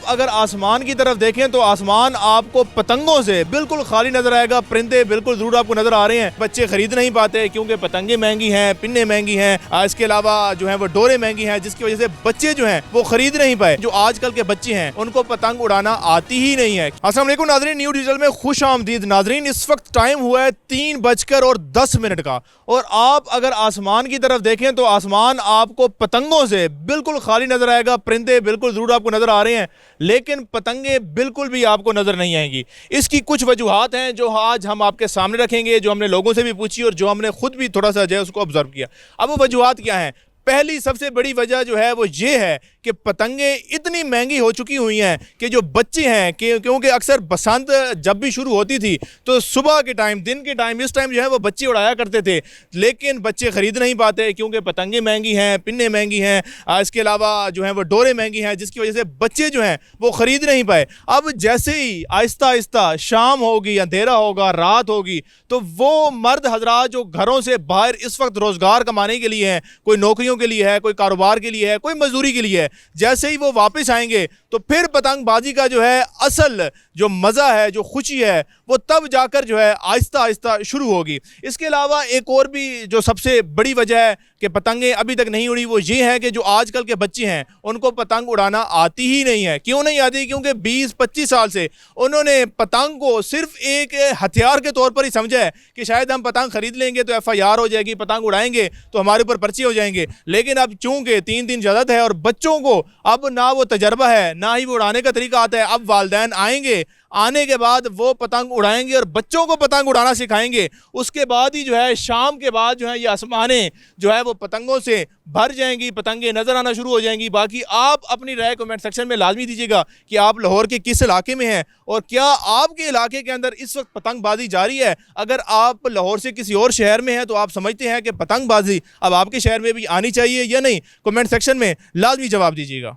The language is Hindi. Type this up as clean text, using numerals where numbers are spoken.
अगर आसमान की तरफ देखें तो आसमान आपको पतंगों से बिल्कुल खाली नजर आएगा। परिंदे बिल्कुल जरूर आपको नजर आ रहे हैं। बच्चे खरीद नहीं पाते क्योंकि पतंगे महंगी हैं, पिन्ने महंगी हैं, इसके अलावा जो है वो डोरे महंगी हैं, जिसकी वजह से बच्चे जो हैं वो खरीद नहीं पाए। जो आजकल के बच्चे हैं उनको पतंग उड़ाना आती ही नहीं है। अस्सलाम वालेकुम नाज़रीन, न्यू डिजिटल में खुश आमदीद। नाज़रीन, इस वक्त टाइम हुआ है 3:10 का और आप अगर आसमान की तरफ देखें तो आसमान आपको पतंगों से बिल्कुल खाली नजर आएगा। परिंदे बिल्कुल जरूर आपको नजर आ रहे हैं, लेकिन पतंगे बिल्कुल भी आपको नजर नहीं आएंगी। इसकी कुछ वजूहात हैं जो आज हम आपके सामने रखेंगे, जो हमने लोगों से भी पूछी और जो हमने खुद भी थोड़ा सा जो है उसको ऑब्जर्व किया। अब वो वजूहात क्या हैं? पहली सबसे बड़ी वजह जो है वो ये है कि पतंगे इतनी महंगी हो चुकी हुई हैं कि जो बच्चे हैं क्योंकि अक्सर बसंत जब भी शुरू होती थी तो सुबह के टाइम, दिन के टाइम, इस टाइम जो है वो बच्चे उड़ाया करते थे, लेकिन बच्चे खरीद नहीं पाते क्योंकि पतंगे महंगी हैं, पिन्ने महंगी हैं, इसके अलावा जो है वो डोरे महंगी हैं, जिसकी वजह से बच्चे जो हैं वो खरीद नहीं पाए। अब जैसे ही आहिस्ता आहिस्ता शाम होगी, अंधेरा होगा, रात होगी, तो वो मर्द हजरात जो घरों से बाहर इस वक्त रोजगार कमाने के लिए हैं, कोई नौकरियों के लिए है, कोई कारोबार के लिए है, कोई मजदूरी के लिए है, जैसे ही वो वापस आएंगे तो फिर पतंगबाजी का जो है असल जो मज़ा है, जो खुशी है, वो तब जाकर जो है आहिस्ता आहिस्ता शुरू होगी। इसके अलावा एक और भी जो सबसे बड़ी वजह है कि पतंगें अभी तक नहीं उड़ी, वो ये है कि जो आजकल के बच्चे हैं उनको पतंग उड़ाना आती ही नहीं है। क्यों नहीं आती? क्योंकि 20-25 साल से उन्होंने पतंग को सिर्फ एक हथियार के तौर पर ही समझा है कि शायद हम पतंग खरीद लेंगे तो FIR हो जाएगी, पतंग उड़ाएंगे तो हमारे ऊपर पर्चे हो जाएंगे। लेकिन अब चूंकि 3 दिन इजाज़त है और बच्चों को अब ना वो तजर्बा है, ना ही वो उड़ाने का तरीका आता है, अब वालिदैन आएंगे, आने के बाद वो पतंग उड़ाएंगे और बच्चों को पतंग उड़ाना सिखाएंगे। उसके बाद ही जो है शाम के बाद जो है ये आसमानें जो है वो पतंगों से भर जाएंगी, पतंगे नजर आना शुरू हो जाएंगी। बाकी आप अपनी राय कमेंट सेक्शन में लाजमी दीजिएगा कि आप लाहौर के किस इलाके में हैं और क्या आपके इलाके के अंदर इस वक्त पतंगबाजी जारी है। अगर आप लाहौर से किसी और शहर में हैं तो आप समझते हैं कि पतंगबाजी अब आपके शहर में भी आनी चाहिए या नहीं? कमेंट सेक्शन में लाजमी जवाब दीजिएगा।